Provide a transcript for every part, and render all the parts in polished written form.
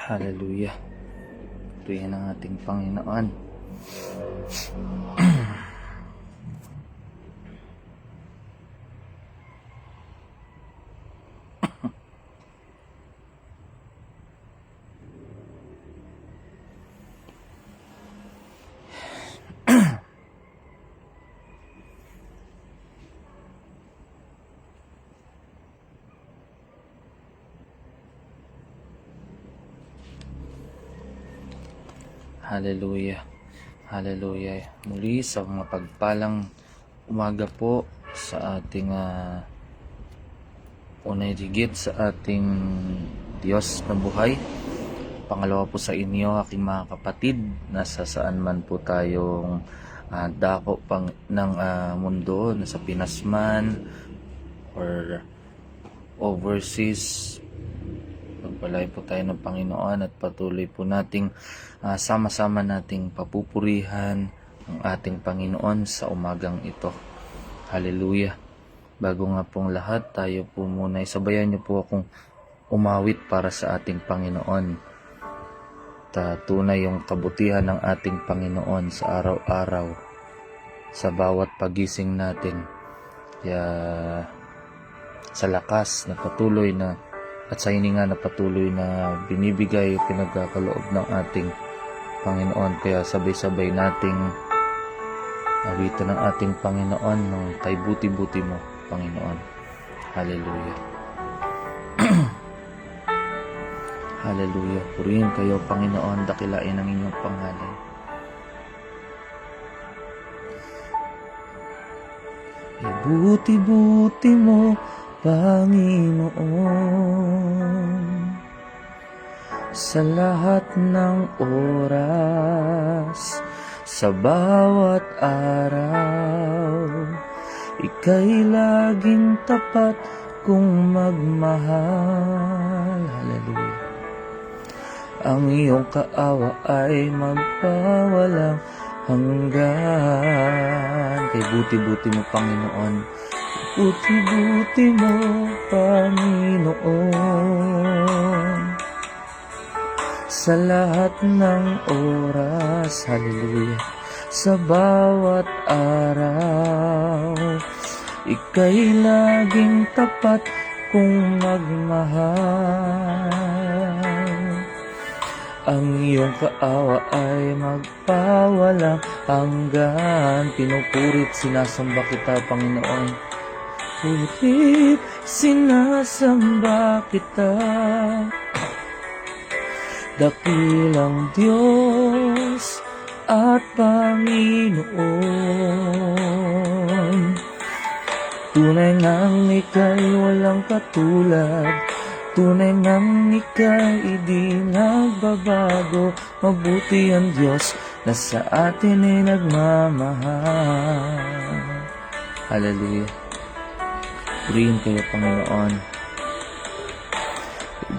Hallelujah. Tuyan ang ating Panginoon. Hallelujah. Hallelujah. Muli sa mapagpalang umaga po sa ating unay higit sa ating Diyos na buhay. Pangalawa po sa inyo, aking mga kapatid, nasa saan man po tayong dako ng mundo, nasa Pinas man or overseas. Pagpalay po tayo ng Panginoon at patuloy po nating sama-sama nating papupurihan ang ating Panginoon sa umagang ito. Hallelujah. Bago nga pong lahat, tayo po muna, isabayan niyo po akong umawit para sa ating Panginoon. Tunay yung kabutihan ng ating Panginoon sa araw-araw, sa bawat pagising natin. Kaya sa lakas na patuloy na at sa hininga na patuloy na binibigay pinagkakaloob ng ating Panginoon. Kaya sabay-sabay nating awitan ng ating Panginoon ng kay buti-buti mo, Panginoon. Hallelujah. Hallelujah. Purihin kayo, Panginoon, dakilain ang inyong pangalan. Buti-buti mo, Panginoon, sa lahat ng oras, sa bawat araw, ika'y laging tapat kung magmahal. Hallelujah. Ang iyong kaawa ay magpawalang hanggan. Kay buti-buti mo, Panginoon. Buti-buti mo, Panginoon, sa lahat ng oras. Hallelujah. Sa bawat araw, ika'y laging tapat kung magmahal. Ang iyong kaawa ay magpawalang hanggan. Pinupurit, sinasamba kita, Panginoon. Purit, sinasamba kita, dakilang Diyos at Panginoon. Tunay ngang ika'y walang katulad, tunay ngang ika'y di nagbabago. Mabuti ang Diyos na sa atin ay nagmamahal. Hallelujah. Purihin kayo, Panginoon.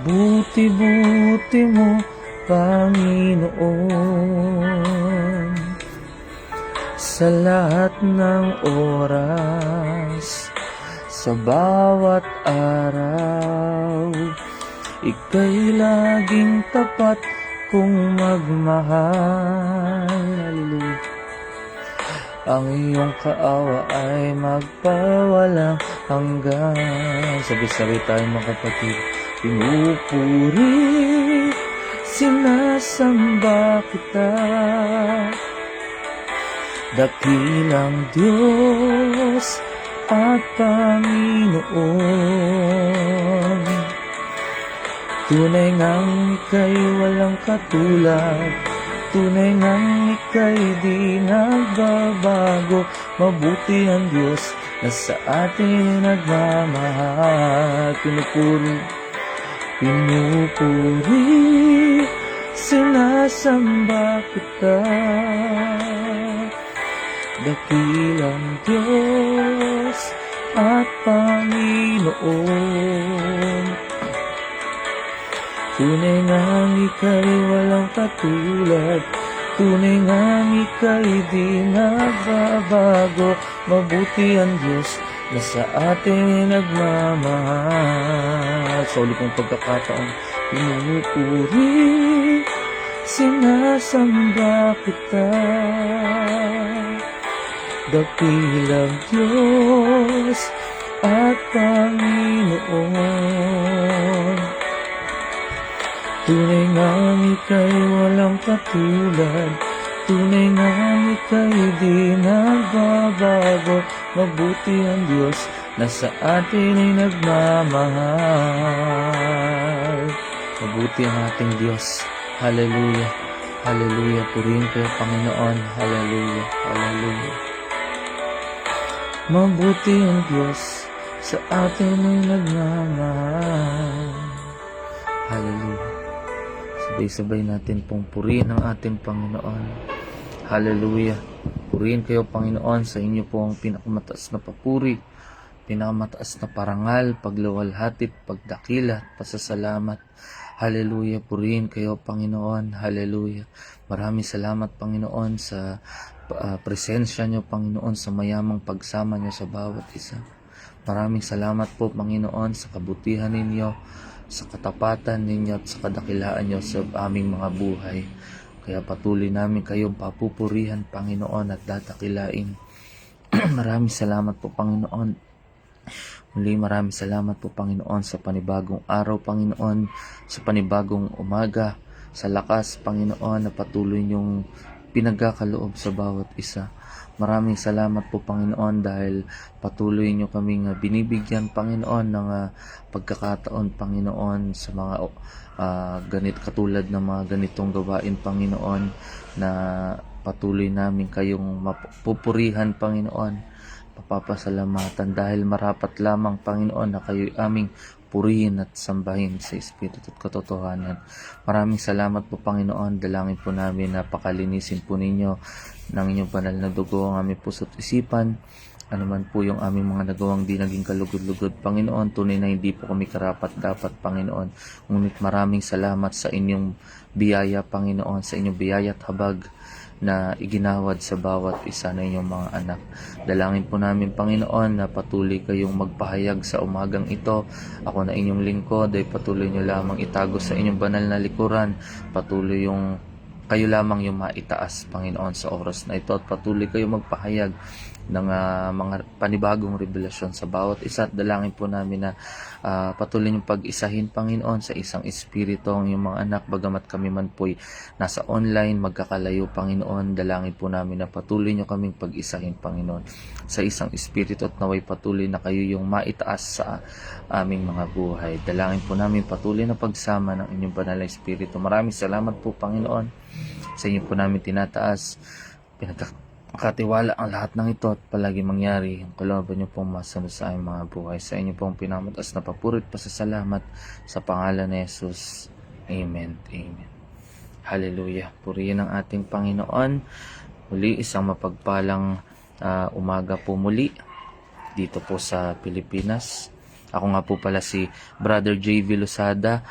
Buti-buti mo, Panginoon, sa lahat ng oras, sa bawat araw, ika'y laging tapat kung magmahal. Hallelujah. Ang iyong kaawa ay magpawalang hanggan. Sabi-sabi tayo, mga kapatid. Pinupuri, sinasamba kita, dakilang Diyos at Panginoon. Tunay ngang ika'y walang katulad, tunay ngang ika'y di nagbabago. Mabuti ang Diyos na sa atin nagmamahal. Pinupuri, sinasamba kita, dakilang Diyos at Panginoon. Tunay ngang ika'y walang katulad, tunay ngang ika'y di nagbabago. Mabuti ang Diyos na sa atin nagmamahal. Sa uli kong pagkakataon, pinupuri, sinasamba kita, dakilang Diyos at Panginoon. Tunay nga ika'y walang katulad, tunay nga ika'y di nagbabago. Mabuti ang Diyos na sa atin ay nagmamahal. Mabuti ang ating Diyos. Hallelujah. Hallelujah. Purihin kayo, Panginoon. Hallelujah. Hallelujah. Mabuti ang Diyos sa atin ay nagmamahal. Hallelujah. Sabay-sabay natin pong purihin ang ating Panginoon. Hallelujah. Purihin kayo, Panginoon, sa inyo pong pinakamataas na papuri, pinakamataas na parangal, pagluwalhati, pagdakila, pasasalamat. Hallelujah. Purihin kayo, Panginoon. Hallelujah. Maraming salamat, Panginoon, sa presensya nyo, Panginoon, sa mayamang pagsama nyo sa bawat isa. Maraming salamat po, Panginoon, sa kabutihan ninyo, sa katapatan ninyo at sa kadakilaan nyo sa aming mga buhay. Kaya patuloy namin kayong papupurihan, Panginoon, at dadakilain. Maraming salamat po, Panginoon. Muli maraming salamat po, Panginoon, sa panibagong araw, Panginoon, sa panibagong umaga, sa lakas, Panginoon, na patuloy niyong pinagkakaloob sa bawat isa. Maraming salamat po, Panginoon, dahil patuloy niyo kaming binibigyan, Panginoon, ng pagkakataon, Panginoon, sa mga katulad ng mga ganitong gawain, Panginoon, na patuloy namin kayong mapupurihan, Panginoon, mapapasalamatan, dahil marapat lamang, Panginoon, na kayo'y aming purihin at sambahin sa Espiritu at katotohanan. Maraming salamat po, Panginoon. Dalangin po namin na pakalinisin po ninyo ng inyong banal na dugo ang aming puso't isipan. Ano man po yung aming mga nagawang di naging kalugod-lugod, Panginoon, tunay na hindi po kami karapat-dapat, Panginoon. Ngunit maraming salamat sa inyong biyaya, Panginoon, sa inyong biyaya at habag na iginawad sa bawat isa na inyong mga anak. Dalangin po namin, Panginoon, na patuloy kayong magpahayag sa umagang ito. Ako na inyong lingkod ay patuloy nyo lamang itago sa inyong banal na likuran. Patuloy yung kayo lamang yung maitaas, Panginoon, sa oras na ito, at patuloy kayong magpahayag ng mga panibagong revelasyon sa bawat isa. At dalangin po namin na patuloy yung pag-isahin, Panginoon, sa isang espiritu ang iyong mga anak, bagamat kami man po'y nasa online, magkakalayo, Panginoon. Dalangin po namin na patuloy nyo kaming pag-isahin, Panginoon, sa isang espiritu, at naway patuloy na kayo yung maitaas sa aming mga buhay. Dalangin po namin patuloy na pagsama ng inyong banal na espiritu. Maraming salamat po, Panginoon. Sa inyo po namin tinataas, pinagkatiwala ang lahat ng ito, at palagi mangyari ang kalooban niyo pong masunod sa aming mga buhay. Sa inyo pong pinamataas na papurit, pasasalamat sa pangalan ni Jesus. Amen. Amen. Hallelujah. Purihin ang ating Panginoon. Muli, isang mapagpalang umaga po muli dito po sa Pilipinas. Ako nga po pala si Brother J.V. Losada,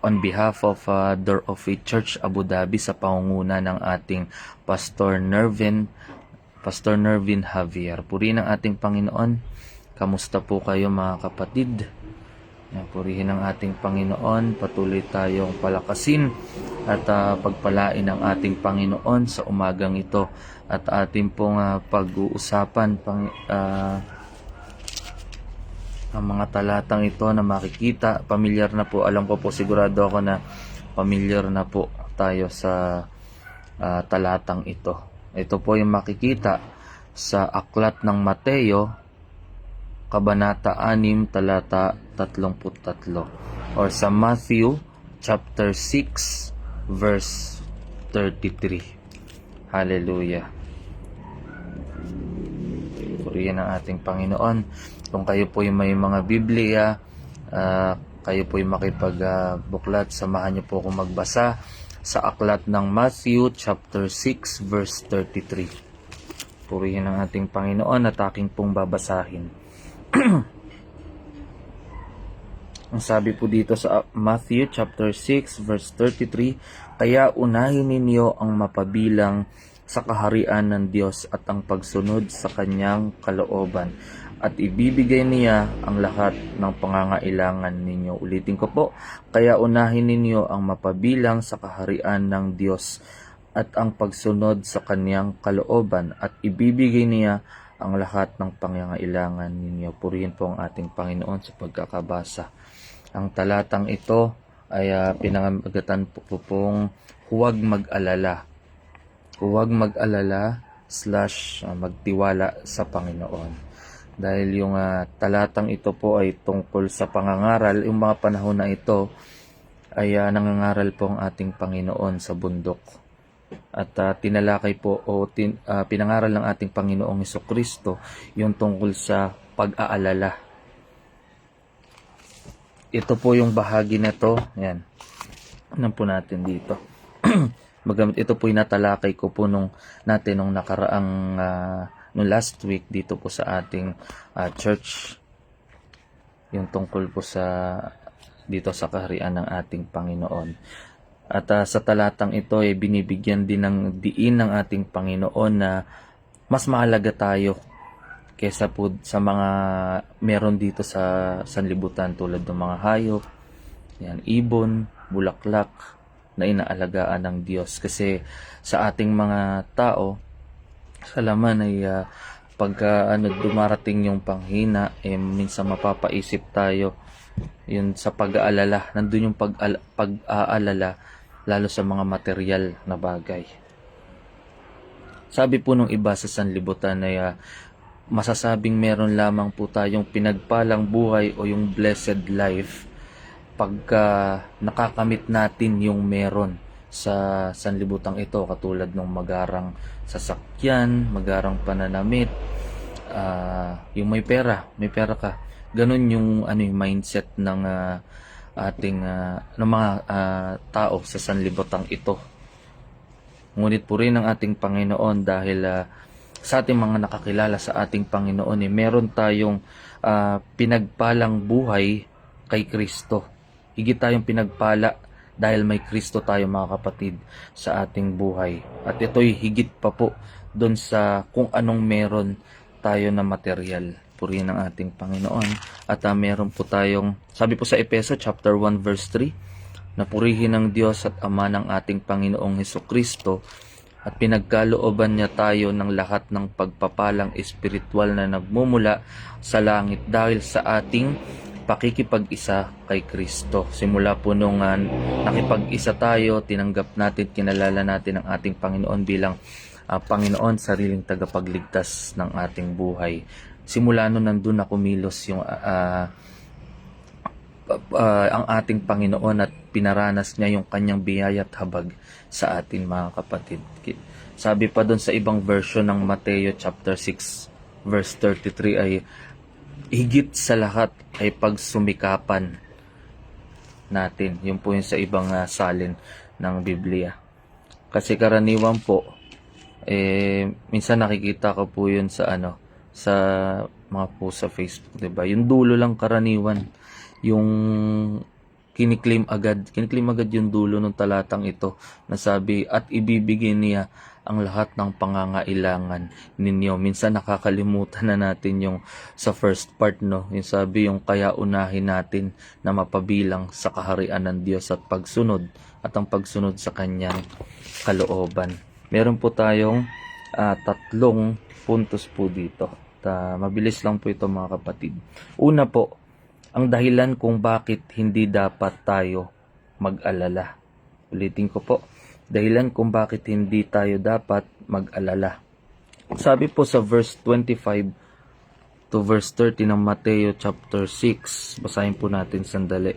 on behalf of Door of Faith Church Abu Dhabi, sa pangunguna ng ating Pastor Nervin Javier. Purihin ang ating Panginoon. Kamusta po kayo, mga kapatid? Purihin ang ating Panginoon. Patuloy tayong palakasin at pagpalain ang ating Panginoon sa umagang ito. At ating pong pag-uusapan ang mga talatang ito na makikita. Pamilyar na po, alam ko po, sigurado ako na pamilyar na po tayo sa talatang ito. Ito po yung makikita sa aklat ng Mateo, Kabanata 6, talata 33, or sa Matthew chapter 6 verse 33. Hallelujah. Purihin ang ating Panginoon. Kung kayo po yung may mga Biblia, kayo po yung makipagbuklat, samahan niyo po akong magbasa sa aklat ng Matthew chapter 6 verse 33. Purihin ang ating Panginoon at aking pong babasahin. Ang sabi po dito sa Matthew chapter 6 verse 33, kaya unahin ninyo ang mapabilang sa kaharian ng Diyos at ang pagsunod sa kanyang kalooban. At ibibigay niya ang lahat ng pangangailangan ninyo. Ulitin ko po, kaya unahin ninyo ang mapabilang sa kaharian ng Diyos at ang pagsunod sa kanyang kalooban, at ibibigay niya ang lahat ng pangangailangan ninyo. Purihin po ang ating Panginoon sa pagkakabasa. Ang talatang ito ay pinangagatan po pong huwag mag-alala. Huwag mag-alala / magtiwala sa Panginoon. Dahil yung talatang ito po ay tungkol sa pangangaral. Yung mga panahon na ito ay nangangaral po ang ating Panginoon sa bundok. At tinalakay po pinangaral ng ating Panginoong Hesukristo yung tungkol sa pag-aalala. Ito po yung bahagi nito. Yan. Ano po natin dito? Magamit ito po yung natalakay ko po nung nakaraang nung last week dito po sa ating church. Yung tungkol po dito sa kaharian ng ating Panginoon. At sa talatang ito ay binibigyan din ng diin ng ating Panginoon na mas mahalaga tayo kesa po sa mga meron dito sa sanlibutan, tulad ng mga hayop, yan, ibon, bulaklak na inaalagaan ng Diyos. Kasi sa ating mga tao, sa laman ay pagka dumarating yung panghina, minsan mapapaisip tayo yun sa pag-aalala. Nandun yung pag-aalala lalo sa mga material na bagay. Sabi po nung iba sa sanlibutan ay masasabing meron lamang po tayong pinagpalang buhay o yung blessed life pagka nakakamit natin yung meron sa sanlibutang ito, katulad ng magarang sasakyan, magarang pananamit, yung may pera ka. Ganun yung yung mindset ng ating ng mga tao sa sanlibutan ito. Ngunit po rin ang ating Panginoon, dahil sa ating mga nakakilala sa ating Panginoon, meron tayong pinagpalang buhay kay Kristo. Higit tayong pinagpala dahil may Kristo tayo, mga kapatid, sa ating buhay. At ito'y higit pa po doon sa kung anong meron tayo na material. Purihin ang ating Panginoon. At meron po tayong, sabi po sa Efeso chapter 1 verse 3, na purihin ng Diyos at Ama ng ating Panginoong Hesukristo, at pinagkalooban niya tayo ng lahat ng pagpapalang espiritual na nagmumula sa langit dahil sa ating pakikipag-isa kay Kristo. Simula po nung nakipag-isa tayo, tinanggap natin, kinalala natin ang ating Panginoon bilang Panginoon, sariling tagapagligtas ng ating buhay. Simula nun, nandun na kumilos yung ang ating Panginoon at pinaranas niya yung kanyang biyaya at habag sa atin, mga kapatid. Sabi pa doon sa ibang version ng Mateo chapter 6 verse 33 ay higit sa lahat ay pagsumikapan natin. Yun po yung sa ibang salin ng Biblia. Kasi karaniwan po minsan nakikita ko po yun sa sa mga post sa Facebook, 'di ba? Yung dulo lang karaniwan yung kiniklaim agad yung dulo ng talatang ito, na sabi, at ibibigay niya ang lahat ng pangangailangan ninyo. Minsan nakakalimutan na natin yung sa first part, no? Yung sabi, yung kaya unahin natin na mapabilang sa kaharian ng Diyos at pagsunod, at ang pagsunod sa kanyang kalooban. Meron po tayong 3 puntos po dito. Mabilis lang po ito, mga kapatid. Una po, ang dahilan kung bakit hindi dapat tayo mag-alala. Ulitin ko po, dahilan kung bakit hindi tayo dapat mag-alala. Sabi po sa verse 25 to verse 30 ng Mateo chapter 6, basahin po natin sandali.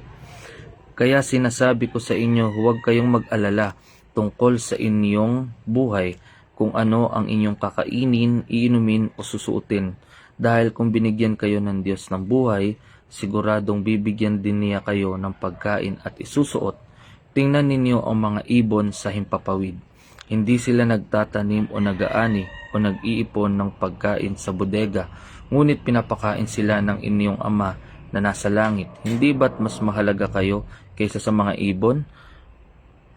Kaya sinasabi ko sa inyo, huwag kayong mag-alala tungkol sa inyong buhay, kung ano ang inyong kakainin, iinumin o susuotin. Dahil kung binigyan kayo ng Diyos ng buhay, siguradong bibigyan din niya kayo ng pagkain at isusuot. Tingnan ninyo ang mga ibon sa himpapawid. Hindi sila nagtatanim o nag-aani o nag-iipon ng pagkain sa bodega, ngunit pinapakain sila ng inyong Ama na nasa langit. Hindi ba't mas mahalaga kayo kaysa sa mga ibon?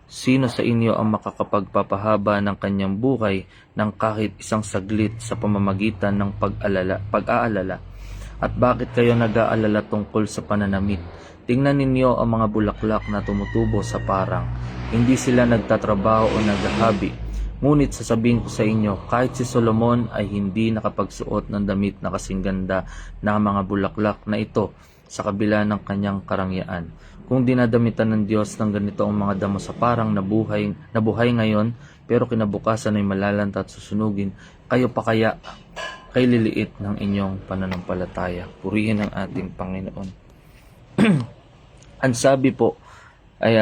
Sino sa inyo ang makakapagpapahaba ng kanyang buhay ng kahit isang saglit sa pamamagitan ng pag-aalala? At bakit kayo nag-aalala tungkol sa pananamit? Tingnan ninyo ang mga bulaklak na tumutubo sa parang. Hindi sila nagtatrabaho o naghahabi. Ngunit sasabihin ko sa inyo, kahit si Solomon ay hindi nakapagsuot ng damit na kasing ganda ng mga bulaklak na ito sa kabila ng kanyang karangyaan. Kung dinadamitan ng Diyos ng ganito ang mga damo sa parang nabuhay ngayon, pero kinabukasan ay malalanta at susunugin, kayo pa kaya kay liliit ng inyong pananampalataya. Purihin ang ating Panginoon. Ang sabi po ay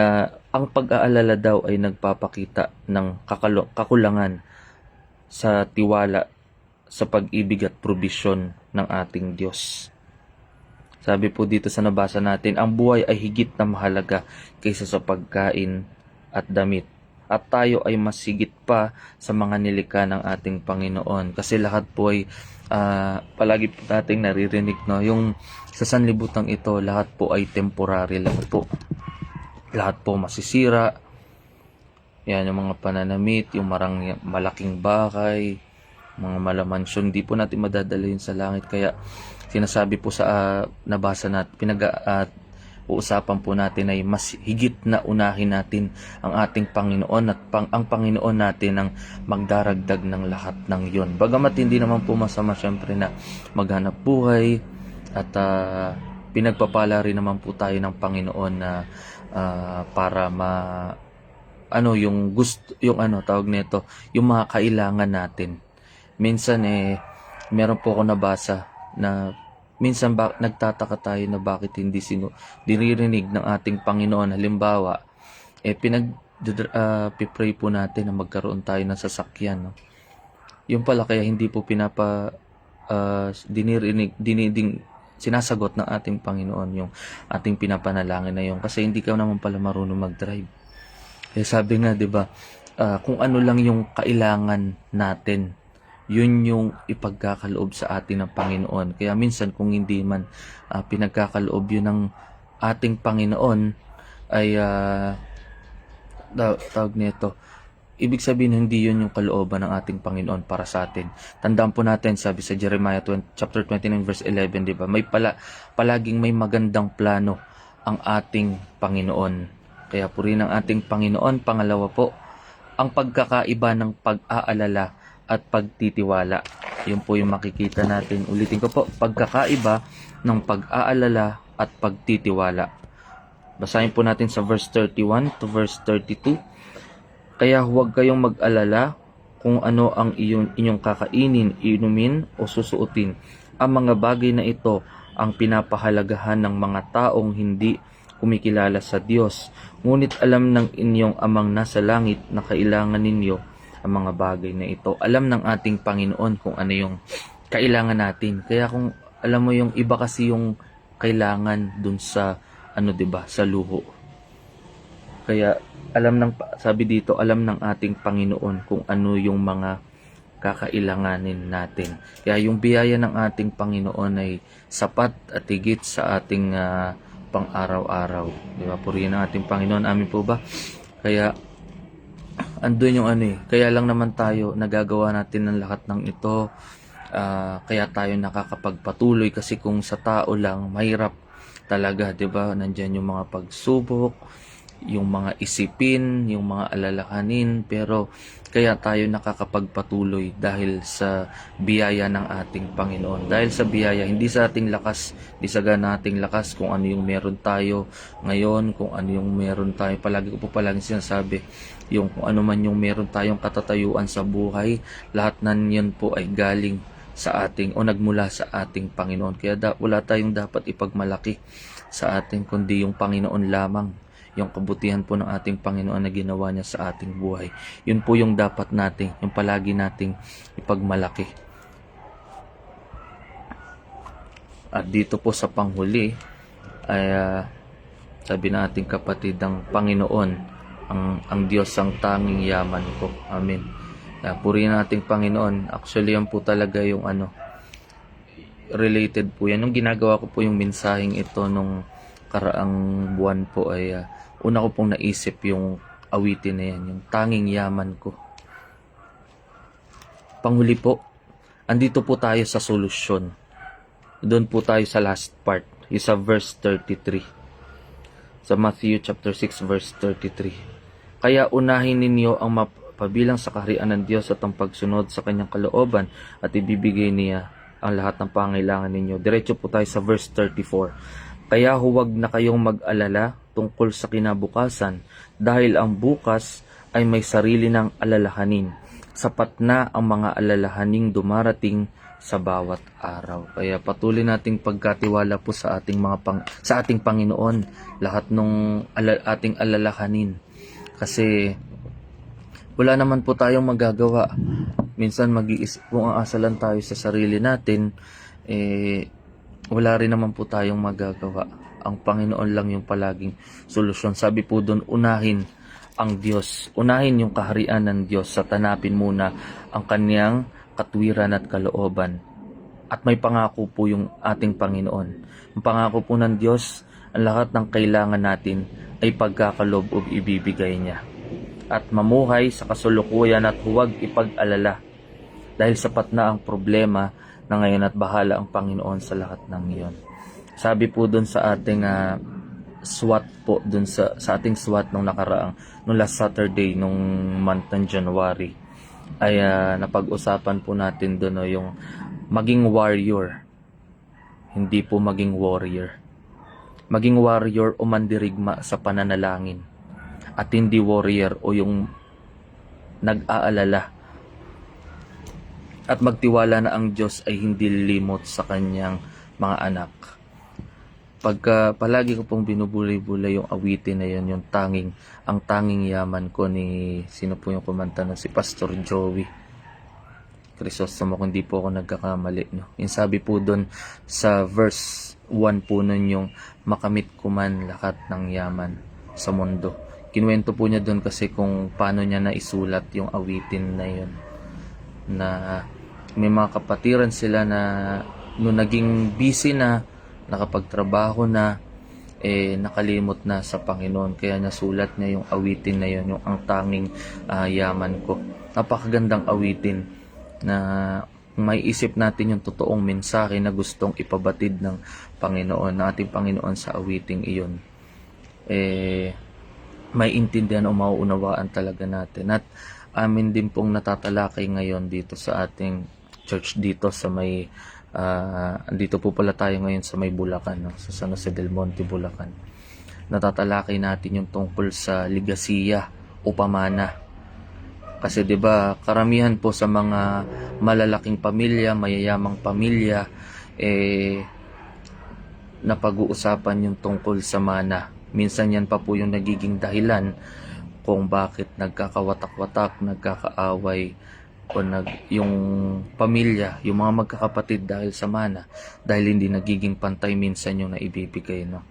ang pag-aalala daw ay nagpapakita ng kakulangan sa tiwala sa pag-ibig at probisyon ng ating Diyos. Sabi po dito sa nabasa natin, ang buhay ay higit na mahalaga kaysa sa pagkain at damit. At tayo ay mas higit pa sa mga nilikha ng ating Panginoon. Kasi lahat po ay palagi po nating naririnig, no? Yung sa sanlibutan ito, lahat po ay temporary lang po. Lahat po masisira. Yan, yung mga pananamit, yung malaking bahay, mga malamansyon, di po natin madadala yun sa langit. Kaya sinasabi po sa nabasa natin, uusapan po natin ay mas higit na unahin natin ang ating Panginoon at ang Panginoon natin ang magdaragdag ng lahat ng yon. Bagamat hindi naman po masama syempre na maghanap buhay at pinagpapala rin naman po tayo ng Panginoon na para yung gusto, yung tawag nito, yung mga kailangan natin. Minsan meron po ako nabasa na minsan nagtataka tayo na bakit hindi dinirinig ng ating Panginoon. Halimbawa, pipray po natin na magkaroon tayo ng sasakyan. No? Yung pala kaya hindi po sinasagot ng ating Panginoon yung ating pinapanalangin na yun. Kasi hindi ka naman pala marunong mag-drive. Kaya sabi nga, di ba, kung ano lang yung kailangan natin, yun yung ipagkakaloob sa atin ng Panginoon. Kaya minsan kung hindi man pinagkakaloob yun ng ating Panginoon ay tawag nito, ibig sabihin hindi yun yung kalooban ng ating Panginoon para sa atin. Tandaan po natin, sabi sa Jeremiah chapter 29 verse 11, di ba? Palaging may magandang plano ang ating Panginoon. Kaya purihin ang ating Panginoon. Pangalawa po, ang pagkakaiba ng pag-aalala at pagtitiwala. Yun po yung makikita natin. Ulitin ko po, pagkakaiba ng pag-aalala at pagtitiwala. Basahin po natin sa verse 31 to verse 32. Kaya huwag kayong mag-alala kung ano ang inyong kakainin, inumin o susuotin. Ang mga bagay na ito ang pinapahalagahan ng mga taong hindi kumikilala sa Diyos. Ngunit alam ng inyong amang nasa langit na kailangan ninyo ang mga bagay na ito. Alam ng ating Panginoon kung ano yung kailangan natin. Kaya kung alam mo yung iba kasi yung kailangan dun sa sa luho. Kaya sabi dito, alam ng ating Panginoon kung ano yung mga kakailanganin natin. Kaya yung biyaya ng ating Panginoon ay sapat at higit sa ating pang-araw-araw. Di ba? Purihin ang ating Panginoon. Amin po ba? Kaya andun yung kaya lang naman tayo nagagawa natin ng lahat ng ito, kaya tayo nakakapagpatuloy. Kasi kung sa tao lang, mahirap talaga, 'di ba? Nandiyan yung mga pagsubok, yung mga isipin, yung mga alalahanin, pero kaya tayo nakakapagpatuloy dahil sa biyaya ng ating Panginoon. Dahil sa biyaya, hindi sa ating lakas, hindi sa nating lakas kung ano yung meron tayo ngayon, kung ano yung meron tayo. Palagi ko po sinasabi, yung kung ano man yung meron tayong katatayuan sa buhay, lahat nan yun po ay galing sa ating o nagmula sa ating Panginoon. Kaya wala tayong dapat ipagmalaki sa ating kundi yung Panginoon lamang, yung kabutihan po ng ating Panginoon na ginawa niya sa ating buhay. Yun po yung dapat nating, yung palagi nating ipagmalaki. At dito po sa panghuli ay sabi ng ating kapatid, ang Panginoon, ang Diyos ang tanging yaman ko. Amen. Purihin nating Panginoon. Actually, yan po talaga yung related po yan. Nung ginagawa ko po yung mensaheng ito nung karaang buwan po ay una ko pong naisip yung awitin na yan, yung tanging yaman ko. Panghuli po, andito po tayo sa solusyon. Doon po tayo sa last part, yung sa verse 33. Sa Matthew chapter 6 verse 33. Kaya unahin ninyo ang mapabilang sa kaharian ng Diyos at ang pagsunod sa kanyang kalooban at ibibigay niya ang lahat ng pangailangan ninyo. Diretso po tayo sa verse 34. Kaya huwag na kayong mag-alala tungkol sa kinabukasan dahil ang bukas ay may sarili ng alalahanin. Sapat na ang mga alalahaning dumarating sa bawat araw. Kaya patuloy nating pagkatiwala po sa ating sa ating Panginoon lahat ng ating alalahanin. Kasi wala naman po tayong magagawa. Minsan kung aasalan tayo sa sarili natin, wala rin naman po tayong magagawa. Ang Panginoon lang yung palaging solusyon. Sabi po doon, unahin ang Diyos. Unahin yung kaharian ng Diyos. Satanapin muna ang kanyang katwiran at kalooban. At may pangako po yung ating Panginoon. Ang pangako po ng Diyos, ang lahat ng kailangan natin ay pagkakalob o ibibigay niya. At mamuhay sa kasulukuyan at huwag ipag-alala. Dahil sapat na ang problema na ngayon at bahala ang Panginoon sa lahat ng iyon. Sabi po dun sa ating SWAT po, dun sa ating SWAT nung last Saturday nung month ng January, ay napag-usapan po natin dun yung maging warrior, hindi po maging warrior. Maging warrior o mandirigma sa pananalangin at hindi warrior o yung nag-aalala at magtiwala na ang Diyos ay hindi limot sa kanyang mga anak. Pagka palagi ko pong binubulay-bulay yung awitin na yun, ang tanging yaman ko ni, sino po yung kumanta na, si Pastor Joey Crisostomo, kung di po ako nagkakamali, no? Yung sabi po doon sa verse 1 po nun, yung makamit ko man lahat ng yaman sa mundo. Kinuwento po niya doon kasi kung paano niya naisulat yung awitin na yun, na may mga kapatiran sila na nung naging busy na, nakapagtrabaho na, nakalimot na sa Panginoon. Kaya nasulat niya yung awitin na yun, yung ang tanging yaman ko. Napakagandang awitin na may isip natin yung totoong mensahe na gustong ipabatid ng Panginoon, ng ating Panginoon sa awiting iyon. May intindihan o mauunawaan talaga natin. At amin din pong natatalakay ngayon dito sa ating church dito sa may andito po pala tayo ngayon sa may Bulacan, no? Sa San Jose del Monte, Bulacan. Natatalakay natin yung tungkol sa ligasiya o pamana. Kasi 'di ba, karamihan po sa mga malalaking pamilya, mayayamang pamilya, napag-uusapan yung tungkol sa mana. Minsan yan pa po yung nagiging dahilan kung bakit nagkakawatak-watak, nagkakaaway, o yung pamilya, yung mga magkakapatid dahil sa mana, dahil hindi nagiging pantay minsan yung naibibigay, no?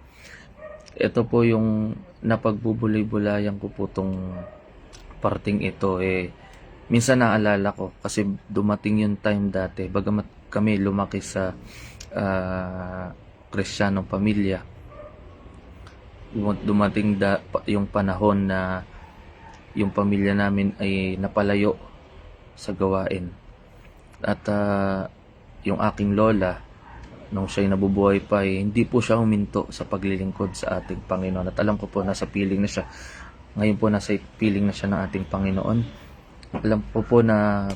Ito po yung napagbubulay-bulayan ko po tong parting ito. Minsan naalala ko kasi dumating yung time dati, bagamat kami lumaki sa Kristiyanong pamilya, dumating yung panahon na yung pamilya namin ay napalayo sa gawain. At yung aking lola, nung siya'y nabubuhay pa, hindi po siya huminto sa paglilingkod sa ating Panginoon. At alam ko po, nasa piling na siya. Ngayon po, nasa piling na siya ng ating Panginoon. Alam po na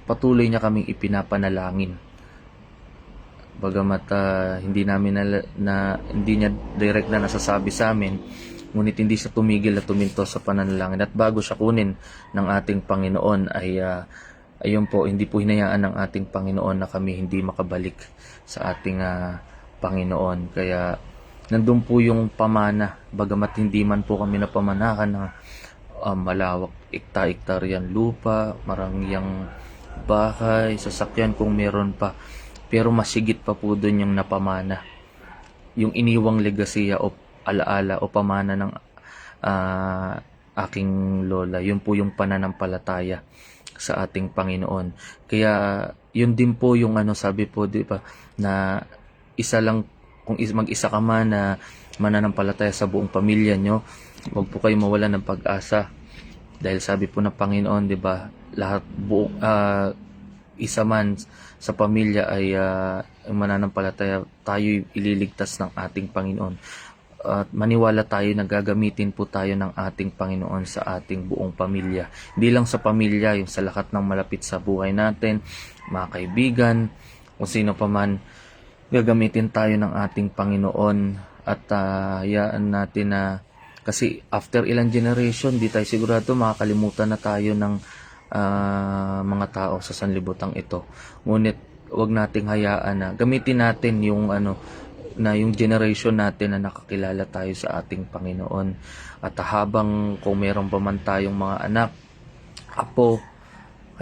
patuloy niya kaming ipinapanalangin. Bagamat hindi niya direct na nasasabi sa amin, ngunit hindi siya tumigil at tuminto sa pananalangin. At bago siya kunin ng ating Panginoon ay ayun po, hindi po hinayaan ng ating Panginoon na kami hindi makabalik sa ating Panginoon. Kaya nandun po yung pamana, bagamat hindi man po kami napamanahan ng malawak, ikta-iktaryan lupa, marangyang bahay, sasakyan kung meron pa. Pero masigit pa po dun yung napamana, yung iniwang legasiya o alaala o pamana ng aking lola. Yun po yung pananampalataya sa ating Panginoon. Kaya yun din po yung sabi po, di ba, na isa lang, kung mag-isa ka man na mananampalataya sa buong pamilya nyo, huwag po kayo mawalan ng pag-asa. Dahil sabi po ng Panginoon, 'di ba, lahat isa man sa pamilya ay mananampalataya, tayo'y ililigtas ng ating Panginoon. At maniwala tayo na gagamitin po tayo ng ating Panginoon sa ating buong pamilya. Hindi lang sa pamilya, yung sa lahat ng malapit sa buhay natin, mga kaibigan, kung sino pa man, gagamitin tayo ng ating Panginoon. At hayaan natin na, kasi after ilang generation, di tayo sigurado makakalimutan na tayo ng mga tao sa sanlibutan ito. Ngunit wag nating hayaan na gamitin natin yung yung generation natin na nakakilala tayo sa ating Panginoon. At habang kung meron pa man tayong mga anak, apo,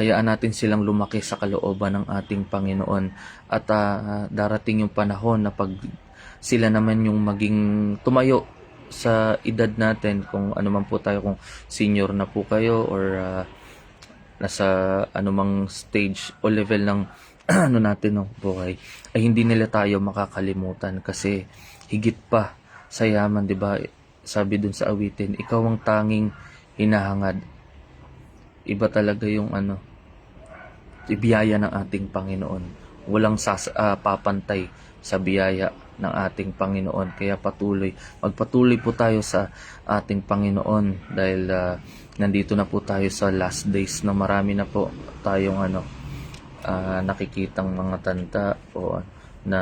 hayaan natin silang lumaki sa kalooban ng ating Panginoon. At darating yung panahon na pag sila naman yung maging tumayo sa edad natin, kung ano man po tayo, kung senior na po kayo or nasa anumang stage o level ng natin ng buhay, ay hindi nila tayo makakalimutan. Kasi higit pa sa yaman, 'di ba? Sabi dun sa awitin, ikaw ang tanging hinahangad. Iba talaga yung biyaya ng ating Panginoon. Walang papantay sa biyaya ng ating Panginoon. Kaya magpatuloy po tayo sa ating Panginoon, dahil nandito na po tayo sa last days na marami na po tayong nakikitang mga tanda o na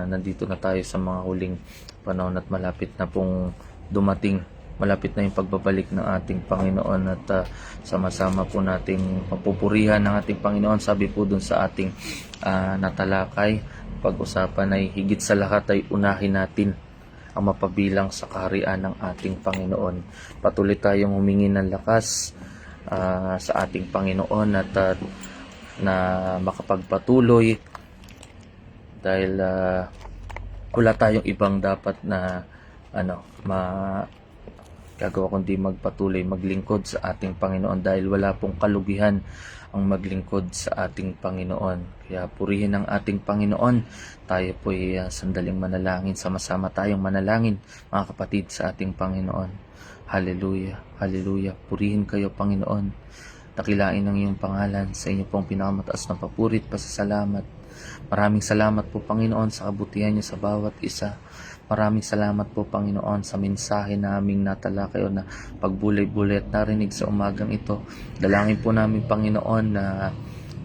nandito na tayo sa mga huling panahon at malapit na pong dumating. Malapit na yung pagbabalik ng ating Panginoon at sama-sama po nating papupurihan ng ating Panginoon. Sabi po dun sa ating natalakay, pag-usapan ay higit sa lahat ay unahin natin ang mapabilang sa kaharian ng ating Panginoon. Patuloy tayong humingi ng lakas sa ating Panginoon at na makapagpatuloy, dahil wala tayong ibang dapat na gagawa kundi magpatuloy maglingkod sa ating Panginoon, dahil wala pong kalugihan ang maglingkod sa ating Panginoon. Kaya purihin ang ating Panginoon. Tayo po ay sandaling manalangin, sama-sama tayong manalangin mga kapatid sa ating Panginoon. Hallelujah, hallelujah. Purihin kayo, Panginoon. Dakilain ang iyong pangalan, sa inyo pong pinakamataas na papurit, pasasalamat. Maraming salamat po, Panginoon, sa kabutihan niyo sa bawat isa. Maraming salamat po, Panginoon, sa mensahe na aming natalakay o na pagbulay-bulay at narinig sa umagang ito. Dalangin po namin, Panginoon, na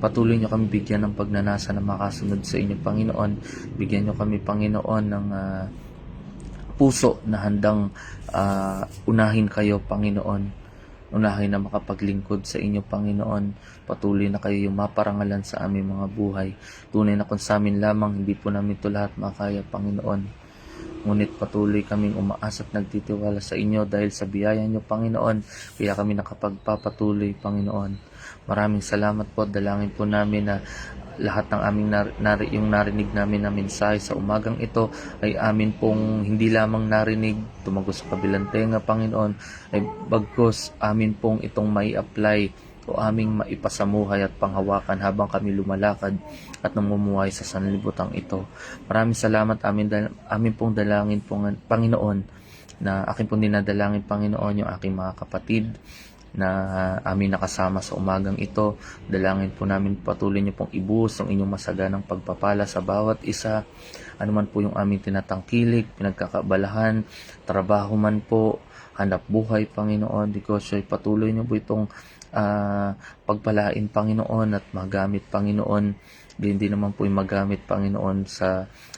patuloy niyo kami bigyan ng pagnanasa na makasunod sa inyo, Panginoon. Bigyan niyo kami, Panginoon, ng puso na handang unahin kayo, Panginoon. Unahin na makapaglingkod sa inyo, Panginoon. Patuloy na kayo yung maparangalan sa aming mga buhay. Tunay na kung sa amin lamang, hindi po namin ito lahat makaya, Panginoon. Ngunit patuloy kaming umaasa at nagtitiwala sa inyo dahil sa biyaya niyo, Panginoon. Kaya kami nakapagpapatuloy, Panginoon. Maraming salamat po. Dalangin po namin na lahat ng aming yung narinig namin na mensahe sa umagang ito ay amin pong hindi lamang narinig, tumagos sa kabilang tenga, Panginoon, ay bagkus amin pong itong may apply o aming maipasamuhay at panghawakan habang kami lumalakad at namumuhay sa sanlibutan ito. Maraming salamat. Amin pong dalangin pong Panginoon, na akin pong dinadalangin, Panginoon, yung aking mga kapatid na amin nakasama sa umagang ito. Dalangin po namin patuloy niyo pong ibuhos ang inyong masaganang pagpapala sa bawat isa. Ano man po yung aming tinatangkilik, pinagkakabalahan, trabaho man po, hanap buhay, Panginoon, negosyo, patuloy niyo po itong pagpalain, Panginoon, at magamit, Panginoon. Hindi naman po yung magamit, Panginoon,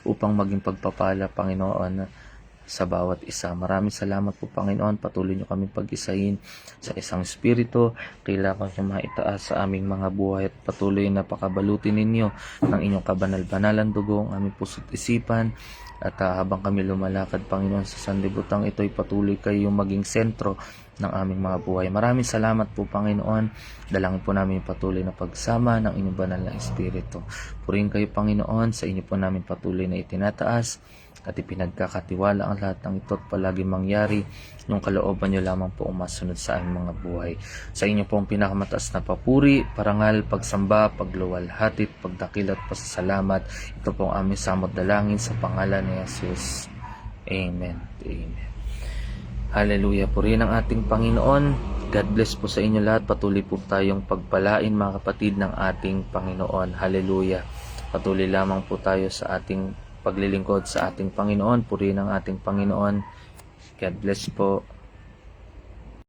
upang maging pagpapala, Panginoon, sa bawat isa. Maraming salamat po, Panginoon. Patuloy niyo kami pag-isahin sa isang espiritu. Kailangan niyo maitaas sa aming mga buhay at patuloy na pakabalutin ninyo ng inyong kabanal-banalan dugo ang aming puso't isipan. At habang kami lumalakad, Panginoon, sa sanlibutan ito, patuloy kayong maging sentro ng aming mga buhay. Maraming salamat po, Panginoon. Dalangin po namin patuloy na pagsama ng inyong banal na espiritu. Purihin kayo, Panginoon. Sa inyo po namin patuloy na itinataas at ipinagkakatiwala ang lahat ng ito at palagi mangyari yung kalooban nyo lamang po umasunod sa aming mga buhay. Sa inyo po ang pinakamataas na papuri, parangal, pagsamba, pagluwalhati, pagdakil at pasasalamat. Ito po ang aming samot dalangin sa pangalan ni Jesus. Amen. Amen. Hallelujah. Purihin ang ating Panginoon. God bless po sa inyo lahat. Patuloy po tayong pagpalain mga kapatid ng ating Panginoon. Hallelujah. Patuloy lamang po tayo sa ating paglilingkod sa ating Panginoon. Purihin ang ating Panginoon. God bless po.